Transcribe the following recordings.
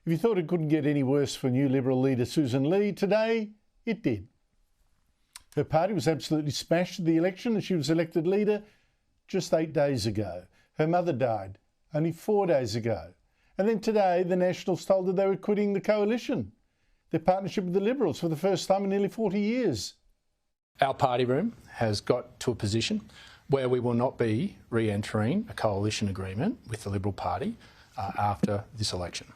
If you thought it couldn't get any worse for new Liberal leader Sussan Ley, today it did. Her party was absolutely smashed in the election and she was elected leader just 8 days ago. Her mother died only 4 days ago. And then today the Nationals told her they were quitting the coalition, their partnership with the Liberals, for the first time in nearly 40 years. Our party room has got to a position where we will not be re-entering a coalition agreement with the Liberal Party after this election.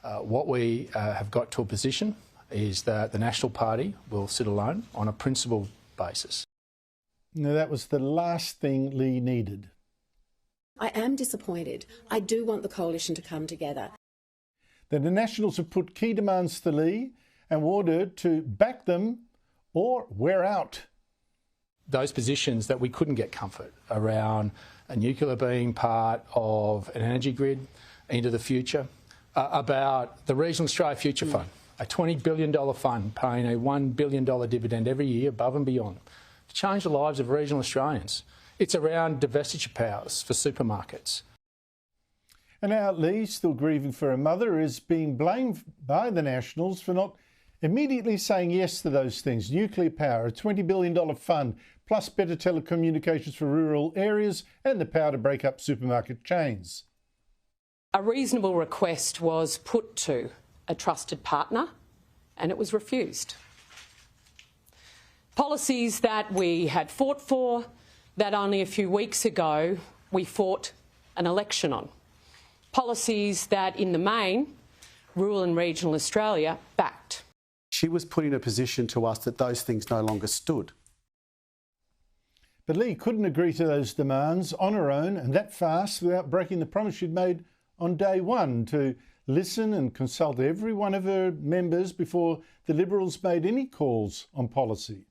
What we have got to a position is that the National Party will sit alone on a principled basis. Now, that was the last thing Ley needed. I am disappointed. I do want the coalition to come together. The Nationals have put key demands to Ley and warned her to back them or wear out. Those positions that we couldn't get comfort around a nuclear being part of an energy grid into the future, about the Regional Australia Future Fund, a $20 billion fund paying a $1 billion dividend every year above and beyond to change the lives of regional Australians. It's around divestiture powers for supermarkets. And now Ley, still grieving for her mother, is being blamed by the Nationals for not immediately saying yes to those things. Nuclear power, a $20 billion fund, plus better telecommunications for rural areas and the power to break up supermarket chains. A reasonable request was put to a trusted partner and it was refused. Policies that we had fought for, that only a few weeks ago we fought an election on. Policies that in the main, rural and regional Australia backed. She was put in a position to us that those things no longer stood. But Ley couldn't agree to those demands on her own and that fast without breaking the promise she'd made on day one to listen and consult every one of her members before the Liberals made any calls on policy.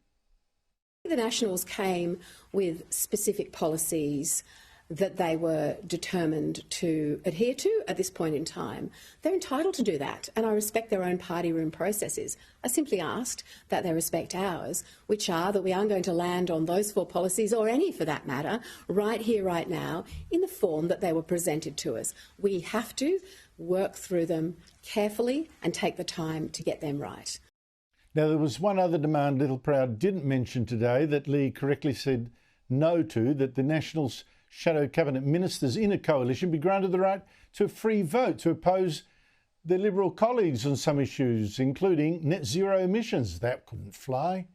The Nationals came with specific policies that they were determined to adhere to at this point in time. They're entitled to do that, and I respect their own party room processes. I simply asked that they respect ours, which are that we aren't going to land on those 4 policies, or any for that matter, right here, right now, in the form that they were presented to us. We have to work through them carefully and take the time to get them right. Now, there was one other demand Littleproud didn't mention today that Ley correctly said no to, that the Nationals' shadow cabinet ministers in a coalition be granted the right to a free vote to oppose their Liberal colleagues on some issues, including net zero emissions. That couldn't fly.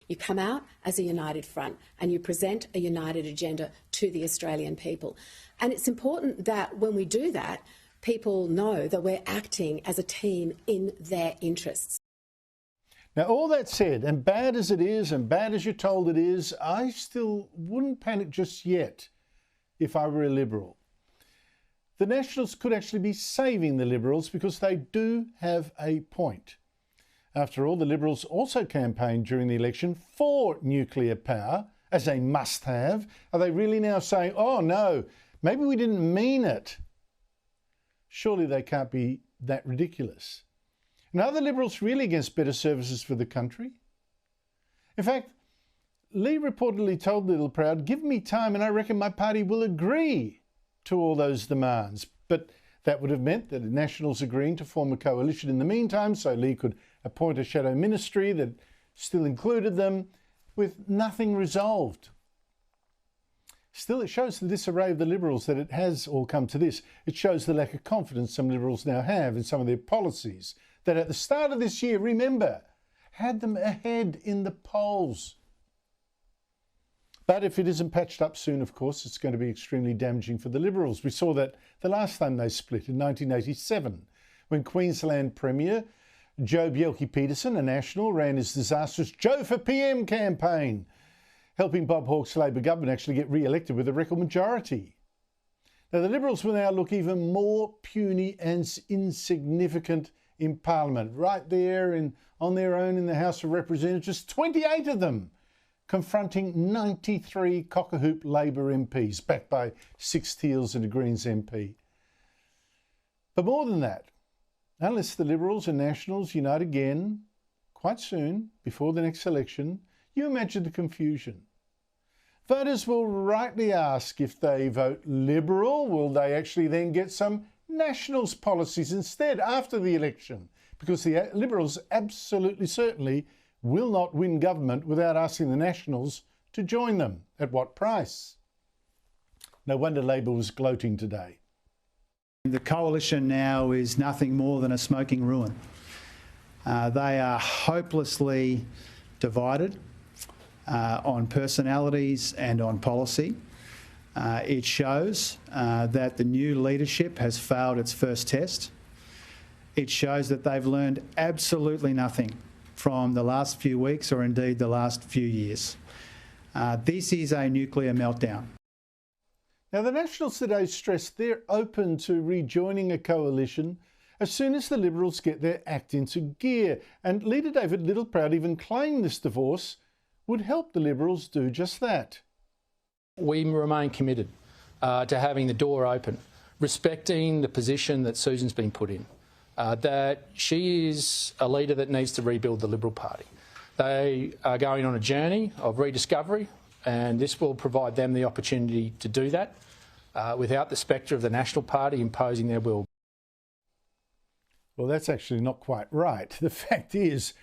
You come out as a united front and you present a united agenda to the Australian people. And it's important that when we do that, people know that we're acting as a team in their interests. Now, all that said, and bad as it is and bad as you're told it is, I still wouldn't panic just yet if I were a Liberal. The Nationals could actually be saving the Liberals because they do have a point. After all, the Liberals also campaigned during the election for nuclear power as a must-have. Are they really now saying, oh no, maybe we didn't mean it? Surely they can't be that ridiculous. And are the Liberals really against better services for the country? In fact, Ley reportedly told Littleproud, give me time and I reckon my party will agree to all those demands. But that would have meant that the Nationals agreeing to form a coalition in the meantime, so Ley could appoint a shadow ministry that still included them, with nothing resolved. Still, it shows the disarray of the Liberals that it has all come to this. It shows the lack of confidence some Liberals now have in some of their policies that at the start of this year, remember, had them ahead in the polls. But if it isn't patched up soon, of course, it's going to be extremely damaging for the Liberals. We saw that the last time they split in 1987, when Queensland Premier Joh Bjelke-Petersen, a National, ran his disastrous Joh for PM campaign, helping Bob Hawke's Labor government actually get re-elected with a record majority. Now, the Liberals will now look even more puny and insignificant in Parliament, right there on their own in the House of Representatives, 28 of them, confronting 93 cock-a-hoop Labor MPs, backed by 6 Teals and a Greens MP. But more than that, unless the Liberals and Nationals unite again quite soon, before the next election, you imagine the confusion. Voters will rightly ask, if they vote Liberal, will they actually then get some Nationals' policies instead after the election, because the Liberals absolutely certainly will not win government without asking the Nationals to join them. At what price? No wonder Labor was gloating today. The coalition now is nothing more than a smoking ruin. They are hopelessly divided on personalities and on policy. It shows that the new leadership has failed its first test. It shows that they've learned absolutely nothing from the last few weeks or indeed the last few years. This is a nuclear meltdown. Now, the Nationals today stressed they're open to rejoining a coalition as soon as the Liberals get their act into gear. And Leader David Littleproud even claimed this divorce would help the Liberals do just that. We remain committed to having the door open, respecting the position that Sussan's been put in, that she is a leader that needs to rebuild the Liberal Party. They are going on a journey of rediscovery, and this will provide them the opportunity to do that without the spectre of the National Party imposing their will. Well, that's actually not quite right. The fact is,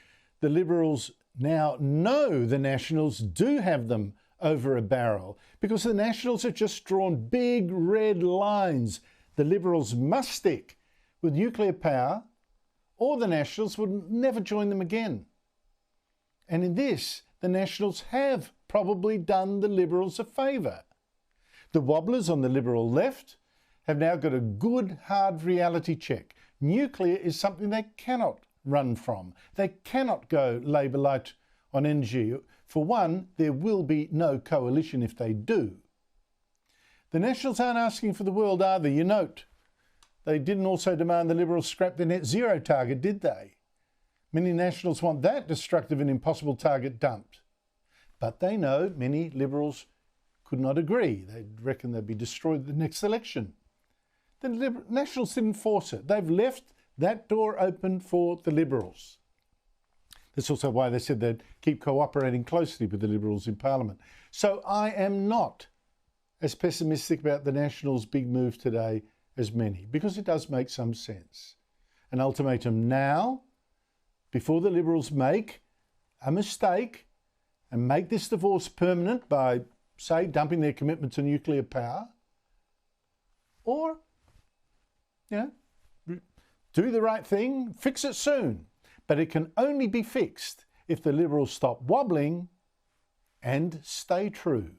the Liberals now know the Nationals do have them over a barrel because the Nationals have just drawn big red lines. The Liberals must stick with nuclear power or the Nationals would never join them again. And in this, the Nationals have probably done the Liberals a favour. The wobblers on the Liberal left have now got a good, hard reality check. Nuclear is something they cannot run from. They cannot go Labor light on energy. For one, there will be no coalition if they do. The Nationals aren't asking for the world, are they? You note, they didn't also demand the Liberals scrap the net zero target, did they? Many Nationals want that destructive and impossible target dumped. But they know many Liberals could not agree. They reckon they'd be destroyed at the next election. The Nationals didn't force it. They've left that door open for the Liberals. That's also why they said they'd keep cooperating closely with the Liberals in Parliament. So I am not as pessimistic about the Nationals' big move today as many, because it does make some sense. An ultimatum now, before the Liberals make a mistake and make this divorce permanent by, say, dumping their commitment to nuclear power, or, do the right thing, fix it soon. But it can only be fixed if the Liberals stop wobbling and stay true.